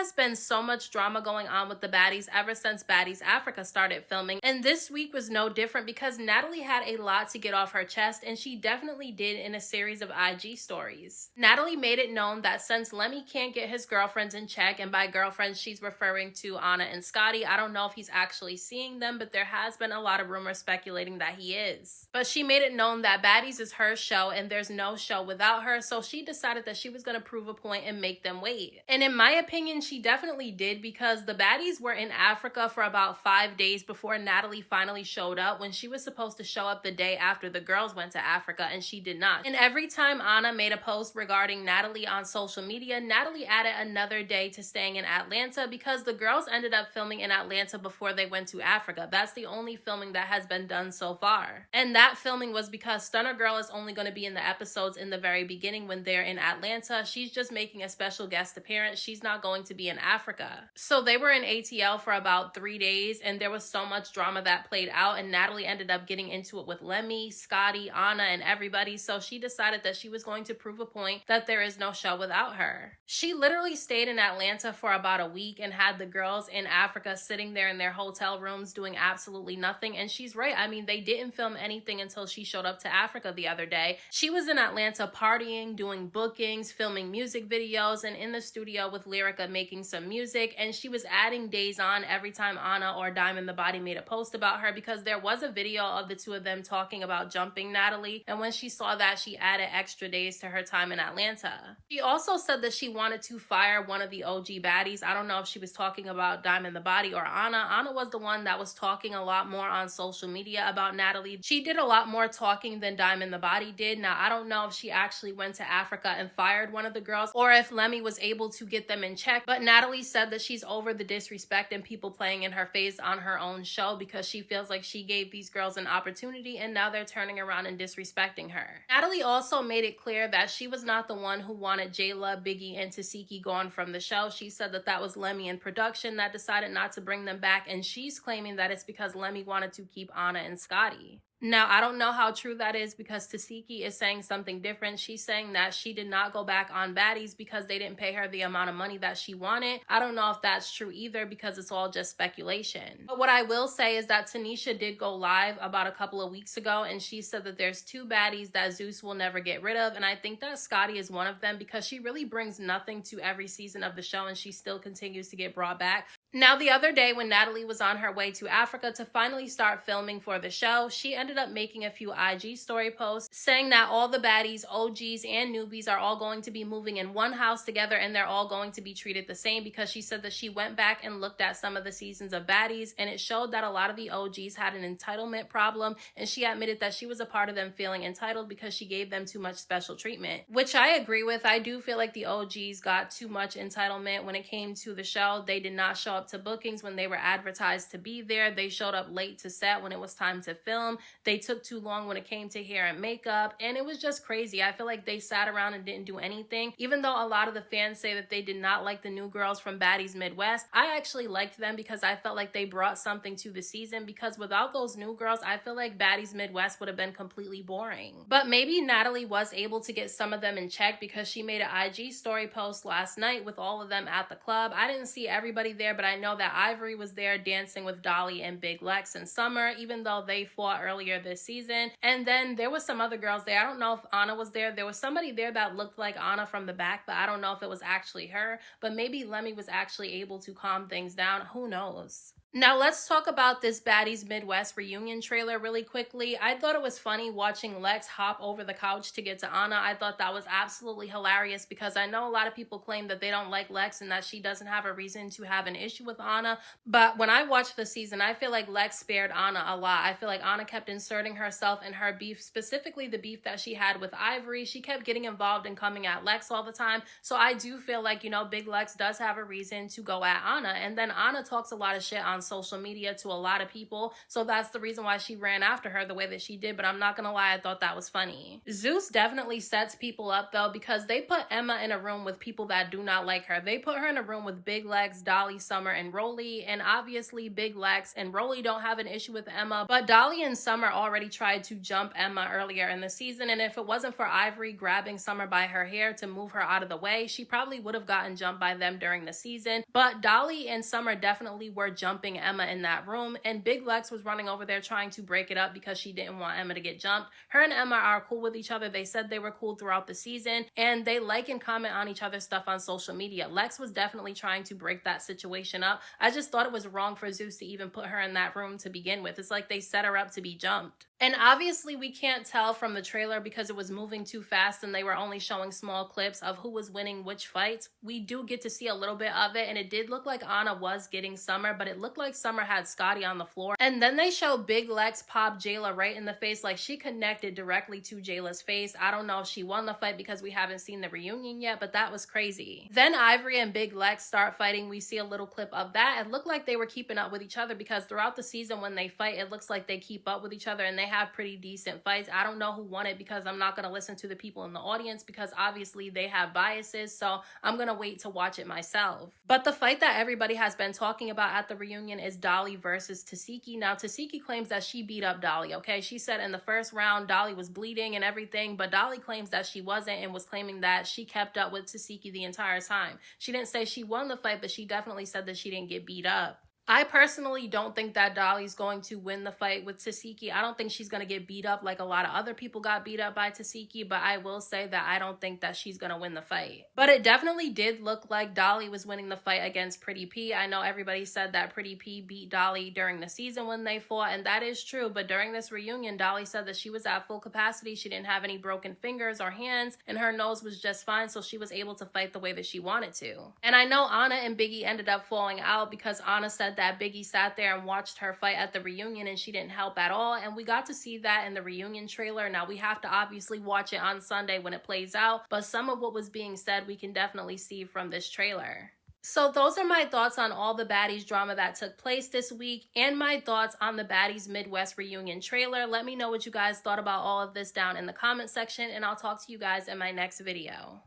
has been so much drama going on with the baddies ever since Baddies Africa started filming, and this week was no different because Natalie had a lot to get off her chest, and she definitely did in a series of IG stories. Natalie made it known that since Lemmy can't get his girlfriends in check, and by girlfriends she's referring to Ahna and Scotty, I don't know if he's actually seeing them, but there has been a lot of rumors speculating that he is. But she made it known that Baddies is her show and there's no show without her, so she decided that she was going to prove a point and make them wait. And in my opinion, she definitely did, because the baddies were in Africa for about 5 days before Natalie finally showed up, when she was supposed to show up the day after the girls went to Africa, and she did not. And every time Ahna made a post regarding Natalie on social media, Natalie added another day to staying in Atlanta, because the girls ended up filming in Atlanta before they went to Africa. That's the only filming that has been done so far. And that filming was because Stunner Girl is only going to be in the episodes in the very beginning when they're in Atlanta. She's just making a special guest appearance. She's not going to be in Africa. So they were in ATL for about 3 days, and there was so much drama that played out, and Natalie ended up getting into it with Lemmy, Scotty, Ahna, and everybody, so she decided that she was going to prove a point that there is no show without her. She literally stayed in Atlanta for about a week and had the girls in Africa sitting there in their hotel rooms doing absolutely nothing, and she's right. I mean, they didn't film anything until she showed up to Africa the other day. She was in Atlanta partying, doing bookings, filming music videos, and in the studio with Lyrica making some music, and she was adding days on every time Ahna or Diamond the Body made a post about her, because there was a video of the two of them talking about jumping Natalie, and when she saw that, she added extra days to her time in Atlanta. She also said that she wanted to fire one of the OG baddies. I don't know if she was talking about Diamond the Body or Ahna. Ahna was the one that was talking a lot more on social media about Natalie. She did a lot more talking than Diamond the Body did. Now, I don't know if she actually went to Africa and fired one of the girls, or if Lemmy was able to get them in check, but Natalie said that she's over the disrespect and people playing in her face on her own show, because she feels like she gave these girls an opportunity and now they're turning around and disrespecting her. Natalie also made it clear that she was not the one who wanted Jayla, Biggie, and Tasiki gone from the show. She said that that was Lemmy in production that decided not to bring them back, and she's claiming that it's because Lemmy wanted to keep Ahna and Scotty. Now, I don't know how true that is, because Tasiki is saying something different. She's saying that she did not go back on Baddies because they didn't pay her the amount of money that she wanted. I don't know if that's true either, because it's all just speculation. But what I will say is that Tanisha did go live about a couple of weeks ago, and she said that there's 2 baddies that Zeus will never get rid of, and I think that Scotty is one of them, because she really brings nothing to every season of the show, and she still continues to get brought back. Now, the other day when Natalie was on her way to Africa to finally start filming for the show, she ended up making a few IG story posts saying that all the baddies, OGs, and newbies are all going to be moving in one house together, and they're all going to be treated the same, because she said that she went back and looked at some of the seasons of Baddies, and it showed that a lot of the OGs had an entitlement problem, and she admitted that she was a part of them feeling entitled because she gave them too much special treatment, which I agree with. I do feel like the OGs got too much entitlement when it came to the show. They did not show up to bookings when they were advertised to be there. They showed up late to set when it was time to film. They took too long when it came to hair and makeup, and it was just crazy. I feel like they sat around and didn't do anything. Even though a lot of the fans say that they did not like the new girls from Baddies Midwest, I actually liked them because I felt like they brought something to the season, because without those new girls, I feel like Baddies Midwest would have been completely boring. But maybe Natalie was able to get some of them in check, because she made an IG story post last night with all of them at the club. I didn't see everybody there, but I know that Ivory was there dancing with Dolly and Big Lex and Summer, even though they fought earlier this season. And then there was some other girls there. I don't know if Ahna was there. There was somebody there that looked like Ahna from the back, but I don't know if it was actually her. But maybe Lemmy was actually able to calm things down. Who knows? Now let's talk about this Baddies Midwest reunion trailer really quickly. I thought it was funny watching Lex hop over the couch to get to Ahna. I thought that was absolutely hilarious, because I know a lot of people claim that they don't like Lex and that she doesn't have a reason to have an issue with Ahna. But when I watched the season, I feel like Lex spared Ahna a lot. I feel like Ahna kept inserting herself in her beef, specifically the beef that she had with Ivory. She kept getting involved and coming at Lex all the time. So I do feel like, you know, Big Lex does have a reason to go at Ahna. And then Ahna talks a lot of shit on social media to a lot of people. So that's the reason why she ran after her the way that she did. But I'm not gonna lie, I thought that was funny. Zeus definitely sets people up though, because they put Emma in a room with people that do not like her. They put her in a room with Big Lex, Dolly, Summer, and Rolly. And obviously Big Lex and Rolly don't have an issue with Emma, but Dolly and Summer already tried to jump Emma earlier in the season. And if it wasn't for Ivory grabbing Summer by her hair to move her out of the way, she probably would have gotten jumped by them during the season. But Dolly and Summer definitely were jumping Emma in that room, and Big Lex was running over there trying to break it up because she didn't want Emma to get jumped. Her and Emma are cool with each other. They said they were cool throughout the season, and they like and comment on each other's stuff on social media. Lex was definitely trying to break that situation up. I just thought it was wrong for Zeus to even put her in that room to begin with. It's like they set her up to be jumped. And obviously we can't tell from the trailer because it was moving too fast and they were only showing small clips of who was winning which fights. We do get to see a little bit of it, and it did look like Ahna was getting Summer, but it looked like Summer had Scotty on the floor. And then they show Big Lex pop Jayla right in the face, like she connected directly to Jayla's face. I don't know if she won the fight because we haven't seen the reunion yet, but that was crazy. Then Ivory and Big Lex start fighting. We see a little clip of that. It looked like they were keeping up with each other because throughout the season when they fight, it looks like they keep up with each other and they have pretty decent fights. I don't know who won it because I'm not going to listen to the people in the audience because obviously they have biases, so I'm going to wait to watch it myself. But the fight that everybody has been talking about at the reunion is Dolly versus Tasiki. Now, Tasiki claims that she beat up Dolly, okay? She said in the first round, Dolly was bleeding and everything, but Dolly claims that she wasn't and was claiming that she kept up with Tasiki the entire time. She didn't say she won the fight, but she definitely said that she didn't get beat up. I personally don't think that Dolly's going to win the fight with Tasiki. I don't think she's going to get beat up like a lot of other people got beat up by Tasiki, but I will say that I don't think that she's going to win the fight. But it definitely did look like Dolly was winning the fight against Pretty P. I know everybody said that Pretty P beat Dolly during the season when they fought, and that is true, but during this reunion, Dolly said that she was at full capacity. She didn't have any broken fingers or hands, and her nose was just fine, so she was able to fight the way that she wanted to. And I know Ahna and Biggie ended up falling out because Ahna said that Biggie sat there and watched her fight at the reunion and she didn't help at all, and we got to see that in the reunion trailer. Now we have to obviously watch it on Sunday when it plays out, but some of what was being said we can definitely see from this trailer. So those are my thoughts on all the Baddies drama that took place this week and my thoughts on the Baddies Midwest reunion trailer. Let me know what you guys thought about all of this down in the comment section, and I'll talk to you guys in my next video.